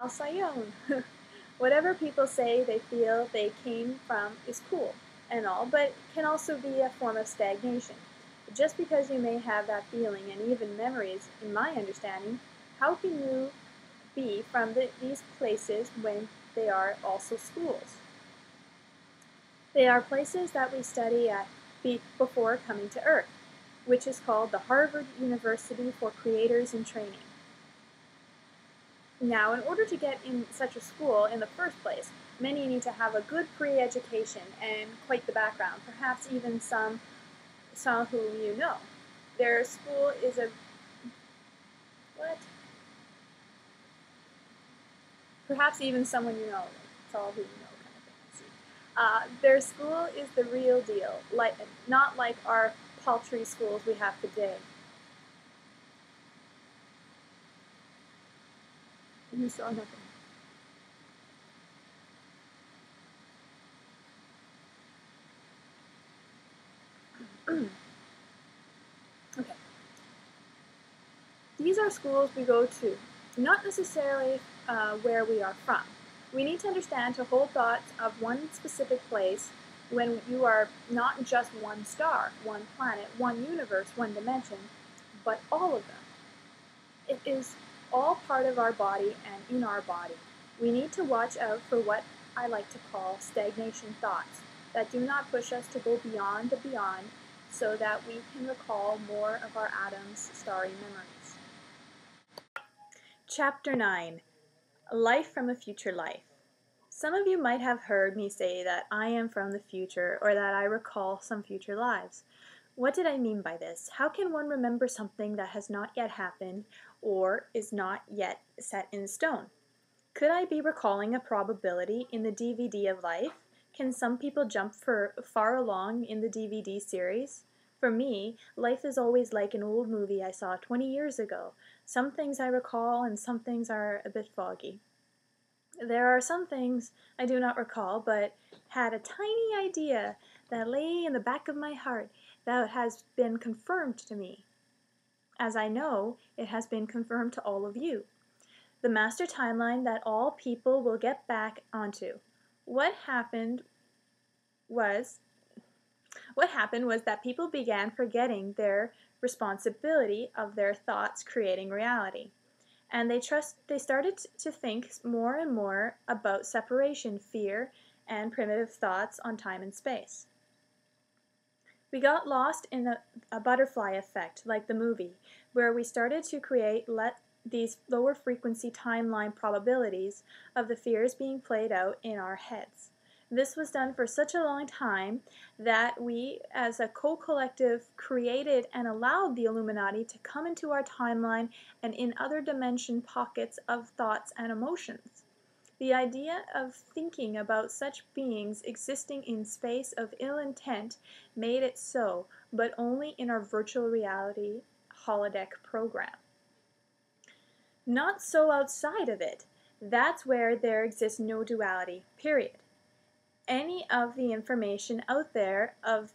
Sayong. Whatever people say they feel they came from is cool and all, but can also be a form of stagnation. Just because you may have that feeling and even memories, in my understanding, how can you be from these places when they are also schools? They are places that we study at before coming to Earth, which is called the Harvard University for Creators in Training. Now, in order to get in such a school in the first place, many need to have a good pre-education and quite the background, perhaps even some whom you know. Their school is a... what? Perhaps even someone you know. It's all who you know kind of thing. Their school is the real deal, not like our paltry schools we have today. You saw nothing. Okay. These are schools we go to, not necessarily where we are from. We need to understand to hold thoughts of one specific place when you are not just one star, one planet, one universe, one dimension, but all of them. It is all part of our body and in our body. We need to watch out for what I like to call stagnation thoughts that do not push us to go beyond the beyond so that we can recall more of our atoms' starry memories. Chapter 9. Life from a Future Life. Some of you might have heard me say that I am from the future or that I recall some future lives. What did I mean by this? How can one remember something that has not yet happened or is not yet set in stone? Could I be recalling a probability in the DVD of life? Can some people jump far along in the DVD series? For me, life is always like an old movie I saw 20 years ago. Some things I recall and some things are a bit foggy. There are some things I do not recall, but had a tiny idea that lay in the back of my heart that has been confirmed to me. As I know, it has been confirmed to all of you. The master timeline that all people will get back onto. What happened was that people began forgetting their responsibility of their thoughts creating reality. And they started to think more and more about separation, fear, and primitive thoughts on time and space. We got lost in a butterfly effect, like the movie, where we started to create these lower frequency timeline probabilities of the fears being played out in our heads. This was done for such a long time that we, as a co-collective, created and allowed the Illuminati to come into our timeline and in other dimension pockets of thoughts and emotions. The idea of thinking about such beings existing in space of ill intent made it so, but only in our virtual reality holodeck program. Not so outside of it. That's where there exists no duality, period. Any of the information out there of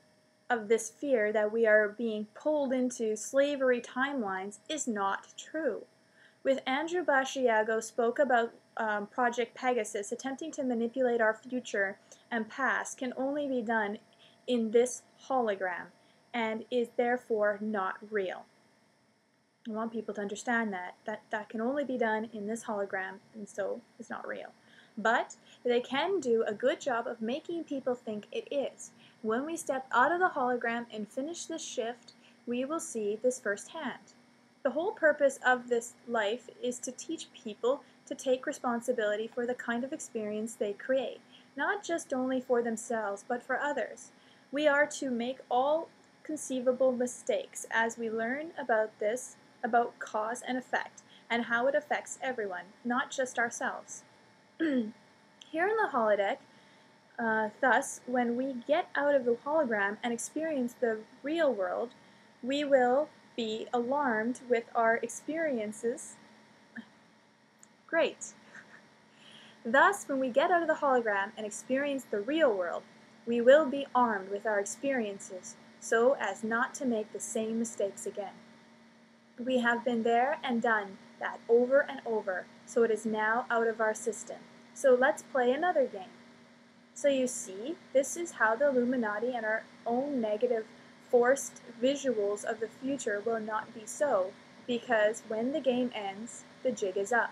this fear that we are being pulled into slavery timelines is not true. With Andrew Bashiago spoke about Project Pegasus attempting to manipulate our future and past can only be done in this hologram and is therefore not real. I want people to understand that can only be done in this hologram and so it's not real. But they can do a good job of making people think it is. When we step out of the hologram and finish this shift, we will see this firsthand. The whole purpose of this life is to teach people to take responsibility for the kind of experience they create, not just only for themselves, but for others. We are to make all conceivable mistakes as we learn about cause and effect, and how it affects everyone, not just ourselves. Here in the holodeck, thus, when we get out of the hologram and experience the real world, we will be alarmed with our experiences. Great. Thus, when we get out of the hologram and experience the real world, we will be armed with our experiences so as not to make the same mistakes again. We have been there and done that over and over. so it is now out of our system. So let's play another game. So you see, this is how the Illuminati and our own negative forced visuals of the future will not be so, because when the game ends, the jig is up.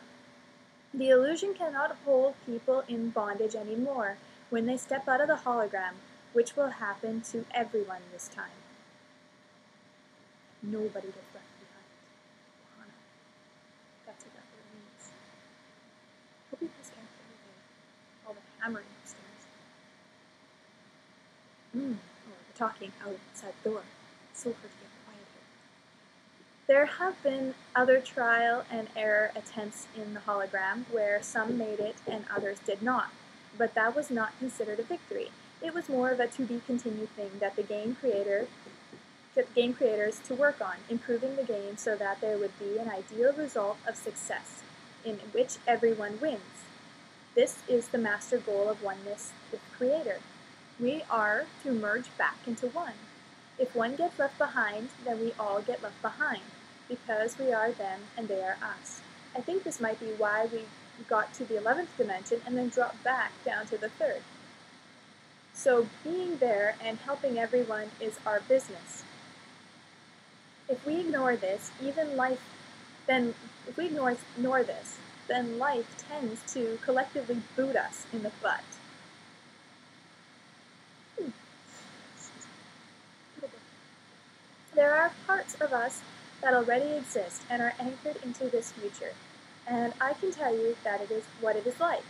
The illusion cannot hold people in bondage anymore when they step out of the hologram, which will happen to everyone this time. Nobody gets left behind. Ohana. That's exactly what it means. Hope you guys can't hear all the hammering upstairs. Oh, the talking outside the door. It's so hard to get quiet here. There have been other trial and error attempts in the hologram where some made it and others did not, but that was not considered a victory. It was more of a to-be-continued thing that the game creators to work on, improving the game so that there would be an ideal result of success, in which everyone wins. This is the master goal of oneness with Creator. We are to merge back into one. If one gets left behind, then we all get left behind, because we are them and they are us. I think this might be why we got to the 11th dimension and then dropped back down to the 3rd. So being there and helping everyone is our business. If we ignore this, then life tends to collectively boot us in the butt. There are parts of us that already exist and are anchored into this future, and I can tell you that it is what it is like.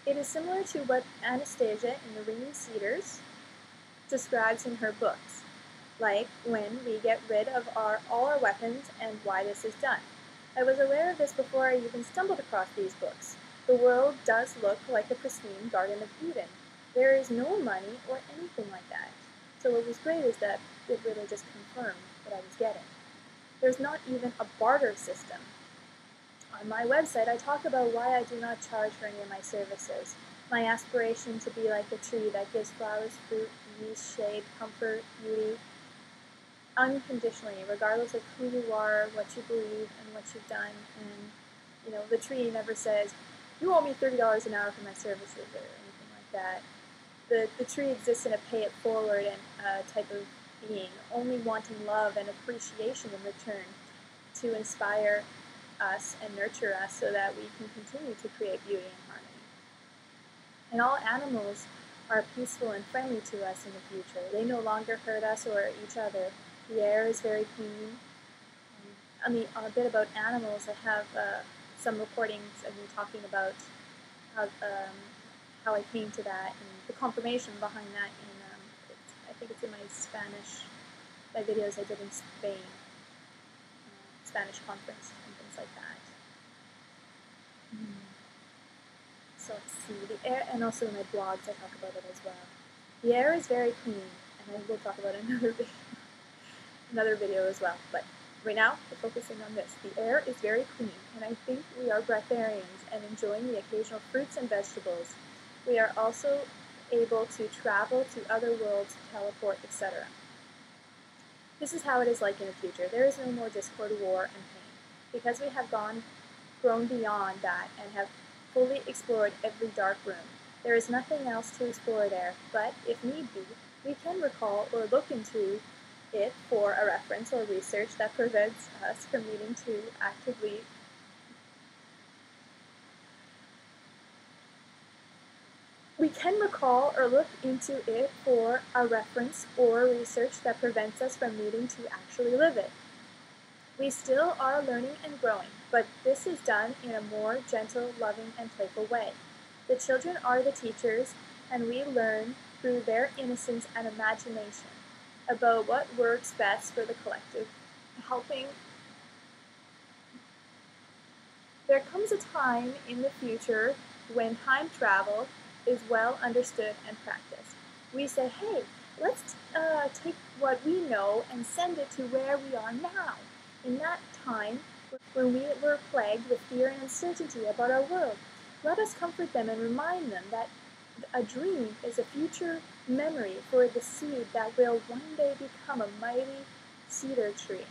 It is similar to what Anastasia in the Ringing Cedars describes in her books, like when we get rid of all our weapons and why this is done. I was aware of this before I even stumbled across these books. The world does look like a pristine Garden of Eden. There is no money or anything like that. So what was great is that it really just confirmed what I was getting. There's not even a barter system. On my website, I talk about why I do not charge for any of my services. My aspiration to be like a tree that gives flowers, fruit, ease, shade, comfort, beauty, unconditionally, regardless of who you are, what you believe, and what you've done. And, the tree never says, you owe me $30 an hour for my services or anything like that. The tree exists in a pay-it-forward and type of being, only wanting love and appreciation in return to inspire us and nurture us so that we can continue to create beauty and harmony. And all animals are peaceful and friendly to us in the future. They no longer hurt us or each other. The air is very clean. On a bit about animals, I have some recordings of me talking about how I came to that and the confirmation behind that. I think it's in my videos I did in Spain, Spanish conference and things like that. So let's see, the air, and also in my blogs I talk about it as well. The air is very clean, and I will talk about another video as well. But right now, we're focusing on this. The air is very clean, and I think we are breatharians and enjoying the occasional fruits and vegetables. We are also able to travel to other worlds, teleport, etc. This is how it is like in the future. There is no more discord, war, and pain. Because we have grown beyond that and have fully explored every dark room. There is nothing else to explore there, but if need be, we can recall or look into it for a reference or research that prevents us from needing to actively actually live it. We still are learning and growing, but this is done in a more gentle, loving, and playful way. The children are the teachers, and we learn through their innocence and imagination about what works best for the collective, helping. There comes a time in the future when time travel is well understood and practiced. We say, hey, let's take what we know and send it to where we are now. In that time, when we were plagued with fear and uncertainty about our world, let us comfort them and remind them that a dream is a future memory for the seed that will one day become a mighty cedar tree.